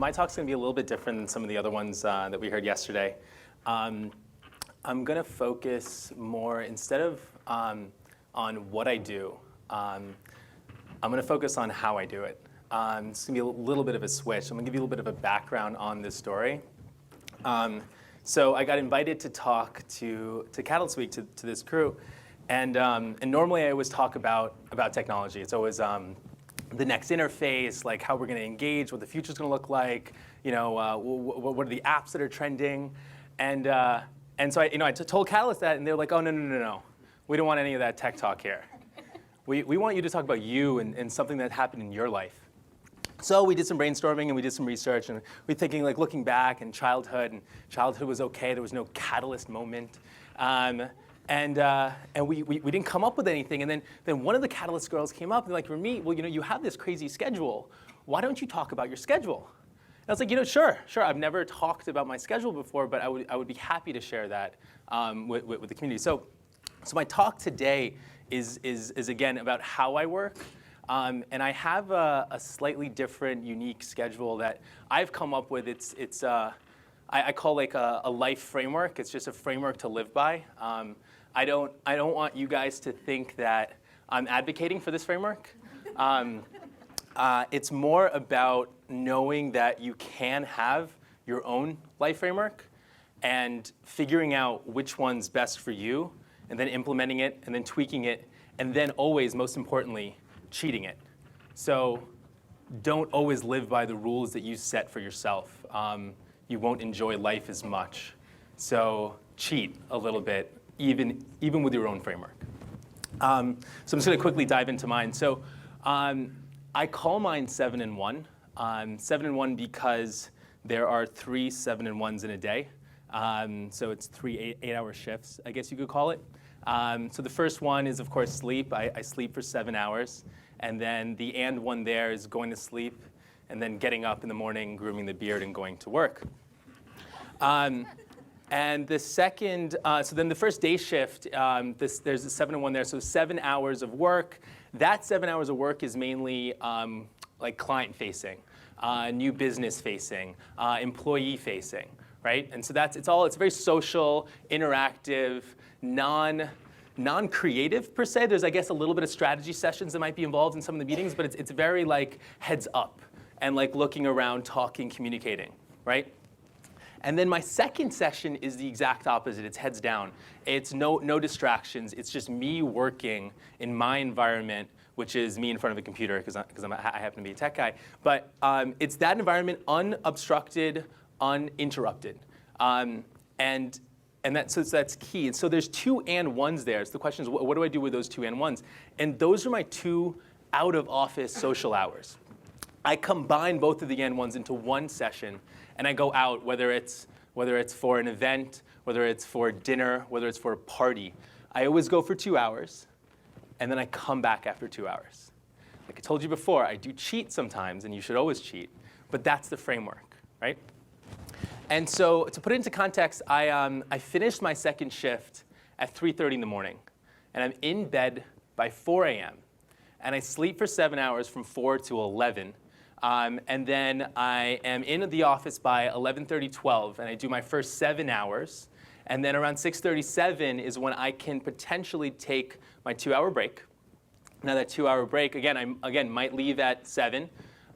my talk's going to be a little bit different than some of the other ones that we heard yesterday. I'm going to focus more, instead of on what I do, I'm going to focus on how I do it. It's going to be a little bit of a switch. I'm going to give you a little bit of a background on this story. So I got invited to talk to Catalyst Week, to this crew. And normally I always talk about technology. It's always the next interface, like how we're going to engage, what the future's going to look like, what are the apps that are trending. And so I told Catalyst that, and they were like, oh, no. We don't want any of that tech talk here. We want you to talk about you and something that happened in your life. So we did some brainstorming and we did some research, and we were thinking, like, looking back, and childhood was okay. There was no catalyst moment. And we didn't come up with anything. And then one of the Catalyst girls came up and like, Rameet, well, you have this crazy schedule. Why don't you talk about your schedule? And I was like, sure. I've never talked about my schedule before, but I would be happy to share that with the community. So my talk today is again about how I work. And I have a slightly different, unique schedule that I've come up with. I call like a life framework. It's just a framework to live by. I don't want you guys to think that I'm advocating for this framework. It's more about knowing that you can have your own life framework and figuring out which one's best for you, and then implementing it, and then tweaking it, and then always, most importantly, cheating it. So don't always live by the rules that you set for yourself. You won't enjoy life as much. So cheat a little bit, even with your own framework. So I'm just going to quickly dive into mine. So I call mine 7 in 1. 7 in 1 because there are 3 7-in-1s in a day. So it's 3 8-hour shifts, I guess you could call it. So the first one is, of course, sleep. I sleep for 7 hours. And then the and one there is going to sleep, and then getting up in the morning, grooming the beard, and going to work. And the second, so then the first day shift, there's a 7 in 1 there, so 7 hours of work. That 7 hours of work is mainly like client-facing, new business-facing, employee-facing, right? And so it's very social, interactive, non-creative per se. There's, I guess, a little bit of strategy sessions that might be involved in some of the meetings, but it's very like heads up and like looking around, talking, communicating, right? And then my second session is the exact opposite. It's heads down. It's no distractions. It's just me working in my environment, which is me in front of a computer, because I happen to be a tech guy. But it's that environment, unobstructed, uninterrupted. So that's key. And so there's 2 and 1s there. So the question is, what do I do with those 2 and 1s? And those are my 2 out-of-office social hours. I combine both of the and 1s into one session, and I go out, whether it's for an event, whether it's for dinner, whether it's for a party. I always go for 2 hours, and then I come back after 2 hours. Like I told you before, I do cheat sometimes, and you should always cheat, but that's the framework, right? And so to put it into context, I finished my second shift at 3:30 in the morning, and I'm in bed by 4 a.m., and I sleep for 7 hours from 4 to 11. And then I am in the office by 11:30, 12, and I do my first 7 hours. And then around 6:37 is when I can potentially take my 2-hour break. Now that 2-hour break, I might leave at 7.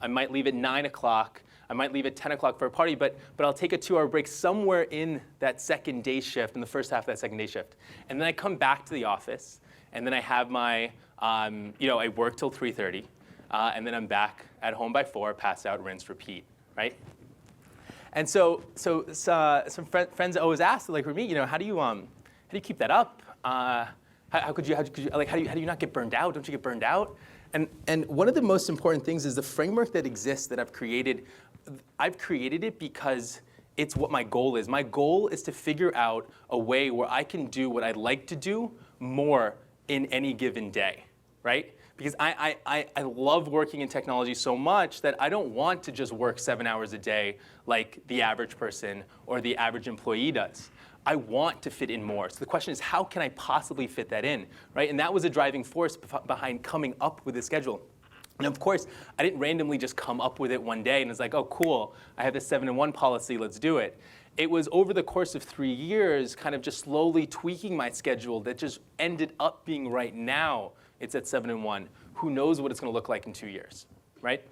I might leave at 9 o'clock. I might leave at 10 o'clock for a party, but I'll take a 2-hour break somewhere in that second day shift, in the first half of that second day shift. And then I come back to the office, and then I have my, I work till 3:30. And then I'm back at home by 4, pass out, rinse, repeat, right? And so some friends always ask, like, Rameet, how do you keep that up? How do you not get burned out? Don't you get burned out? And one of the most important things is the framework that exists that I've created it because it's what my goal is. My goal is to figure out a way where I can do what I'd like to do more in any given day, right? Because I love working in technology so much that I don't want to just work 7 hours a day like the average person or the average employee does. I want to fit in more. So the question is, how can I possibly fit that in, right? And that was a driving force behind coming up with this schedule. And of course, I didn't randomly just come up with it one day and it's like, oh, cool, I have this 7-in-1 policy, let's do it. It was over the course of 3 years, kind of just slowly tweaking my schedule that just ended up being right now, it's at 7-in-1. Who knows what it's going to look like in 2 years, right?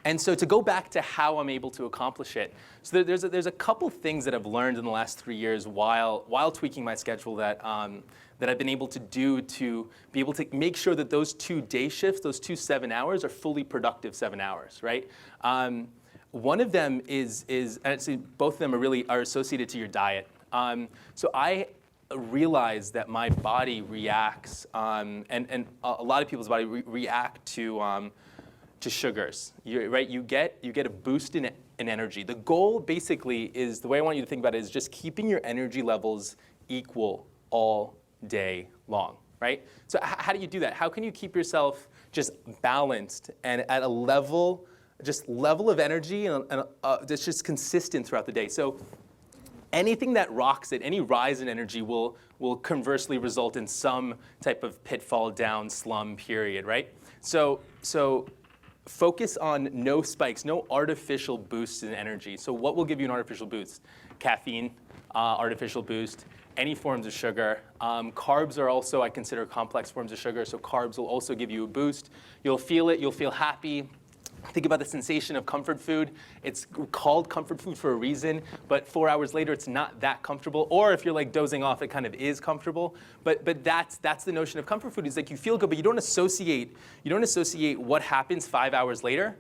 And so to go back to how I'm able to accomplish it, so there's a couple things that I've learned in the last 3 years while tweaking my schedule that I've been able to do to be able to make sure that those 2 day shifts, those 2 7 hours, are fully productive 7 hours, right? One of them is actually both of them are associated to your diet. So I realize that my body reacts, and a lot of people's body react to sugars. You get a boost in energy. The goal basically is, the way I want you to think about it, is just keeping your energy levels equal all day long, right? So how do you do that? How can you keep yourself just balanced and at a level of energy and that's just consistent throughout the day? So anything that rocks it, any rise in energy will conversely result in some type of pitfall, down, slum period, right? So focus on no spikes, no artificial boosts in energy. So what will give you an artificial boost? Caffeine, artificial boost, any forms of sugar. Carbs are also, I consider, complex forms of sugar, so carbs will also give you a boost. You'll feel it, you'll feel happy. Think about the sensation of comfort food. It's called comfort food for a reason, but 4 hours later, it's not that comfortable. Or if you're like dozing off, it kind of is comfortable. But that's the notion of comfort food. Is like you feel good, but you don't associate what happens 5 hours later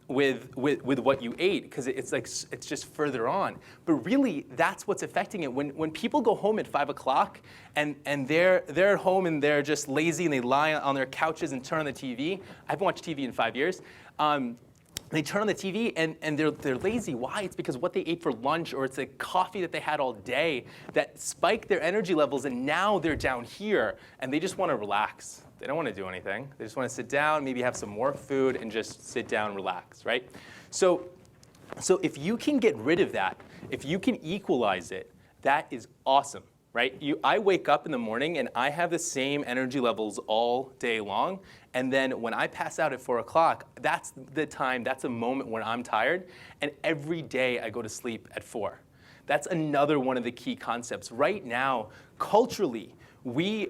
with what you ate, because it's just further on. But really, that's what's affecting it. When people go home at 5 o'clock and they're at home and they're just lazy and they lie on their couches and turn on the TV. I haven't watched TV in 5 years. They turn on the TV and they're lazy. Why? It's because what they ate for lunch, or it's a coffee that they had all day that spiked their energy levels, and now they're down here and they just want to relax. They don't want to do anything. They just want to sit down, maybe have some more food, and just sit down and relax, right? So if you can get rid of that, if you can equalize it, that is awesome, right? I wake up in the morning and I have the same energy levels all day long. And then when I pass out at 4 o'clock, that's the time, that's a moment when I'm tired. And every day I go to sleep at 4. That's another one of the key concepts. Right now, culturally, we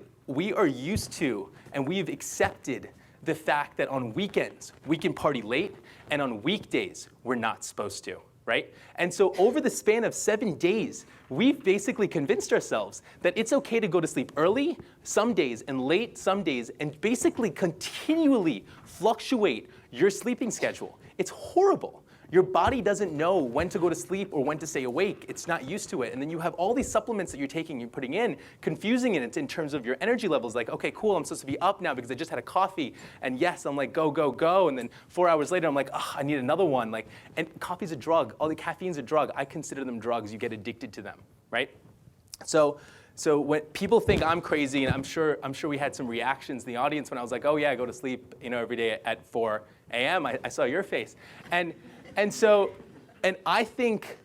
are used to and we've accepted the fact that on weekends we can party late and on weekdays we're not supposed to, right? And so over the span of 7 days, we've basically convinced ourselves that it's okay to go to sleep early some days and late some days, and basically continually fluctuate your sleeping schedule. It's horrible. Your body doesn't know when to go to sleep or when to stay awake. It's not used to it. And then you have all these supplements that you're taking, you're putting in, confusing it in terms of your energy levels. Like, okay, cool, I'm supposed to be up now because I just had a coffee. And yes, I'm like, go, go, go. And then 4 hours later, I'm like, oh, I need another one. Like, and coffee's a drug. All the caffeine's a drug. I consider them drugs. You get addicted to them, right? So when people think I'm crazy, and I'm sure we had some reactions in the audience when I was like, oh yeah, I go to sleep, every day at 4 a.m. I saw your face. And I think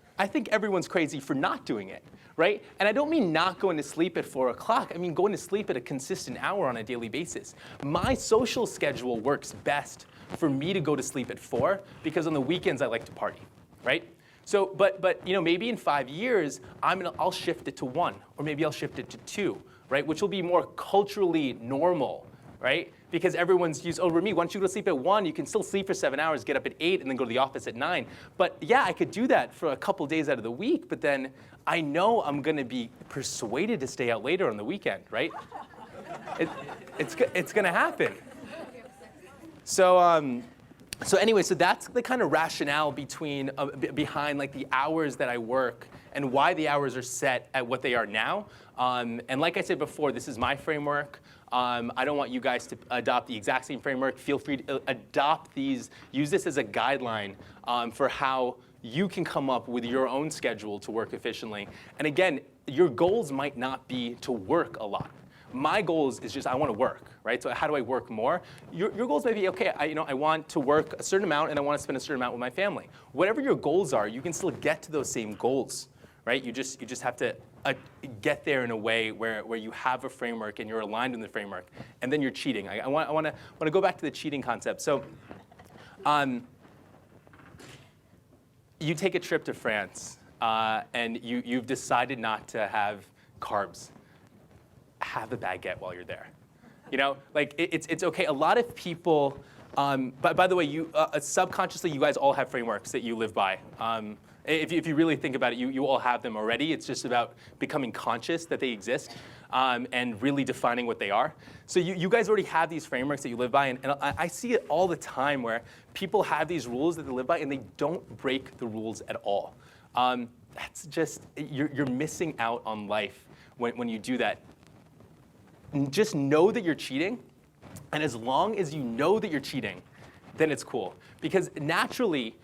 everyone's crazy for not doing it, right? And I don't mean not going to sleep at 4 o'clock. I mean going to sleep at a consistent hour on a daily basis. My social schedule works best for me to go to sleep at 4 because on the weekends I like to party, right? So, but maybe in 5 years I'll shift it to 1, or maybe I'll shift it to 2, right? Which will be more culturally normal, right? Because everyone's used, oh, Rameet, why don't you go to sleep at 1? You can still sleep for 7 hours, get up at 8, and then go to the office at 9. But yeah, I could do that for a couple days out of the week, but then I know I'm going to be persuaded to stay out later on the weekend, right? It's going to happen. So anyway, so that's the kind of rationale behind like the hours that I work and why the hours are set at what they are now. And like I said before, this is my framework. I don't want you guys to adopt the exact same framework. Feel free to adopt these, use this as a guideline for how you can come up with your own schedule to work efficiently. And again, your goals might not be to work a lot. My goals is just I want to work, right? So how do I work more? Your goals may be, okay, I want to work a certain amount and I want to spend a certain amount with my family. Whatever your goals are, you can still get to those same goals, right? You just have to get there in a way where you have a framework and you're aligned in the framework, and then you're cheating. I want to go back to the cheating concept. So, you take a trip to France, and you've decided not to have carbs. Have a baguette while you're there. You know, like it's okay. A lot of people. By the way, you subconsciously, you guys all have frameworks that you live by. If you really think about it, you all have them already. It's just about becoming conscious that they exist and really defining what they are. So you guys already have these frameworks that you live by, and I see it all the time where people have these rules that they live by and they don't break the rules at all. That's just, you're missing out on life when you do that. Just know that you're cheating, and as long as you know that you're cheating, then it's cool. Because naturally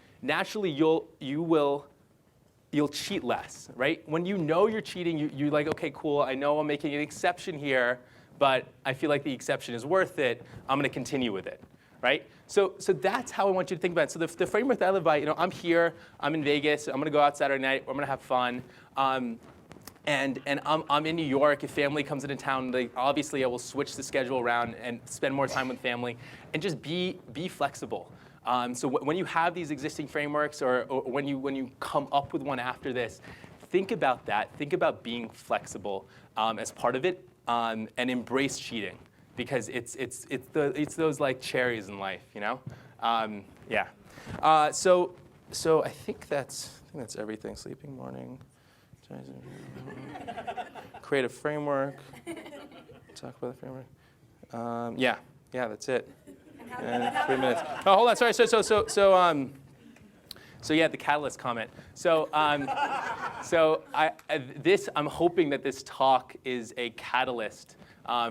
you'll cheat less, right? When you know you're cheating, you're like, okay, cool, I know I'm making an exception here, but I feel like the exception is worth it. I'm going to continue with it, right? So that's how I want you to think about it. So the framework that I live by, I'm here, I'm in Vegas, I'm going to go out Saturday night, I'm going to have fun. And I'm in New York. If family comes into town, obviously I will switch the schedule around and spend more time with family, and just be flexible. So when you have these existing frameworks, or when you come up with one after this, think about that. Think about being flexible as part of it, and embrace cheating, because it's those like cherries in life, Yeah. So I think that's everything. Sleeping, morning. Create a framework. Talk about the framework. Yeah, that's it. And 3 minutes. Oh, hold on. Sorry. So yeah, the catalyst comment. So I'm hoping that this talk is a catalyst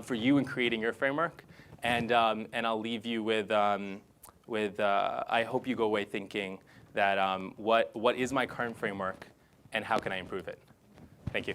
for you in creating your framework, and I'll leave you with I hope you go away thinking that what is my current framework, and how can I improve it? Thank you.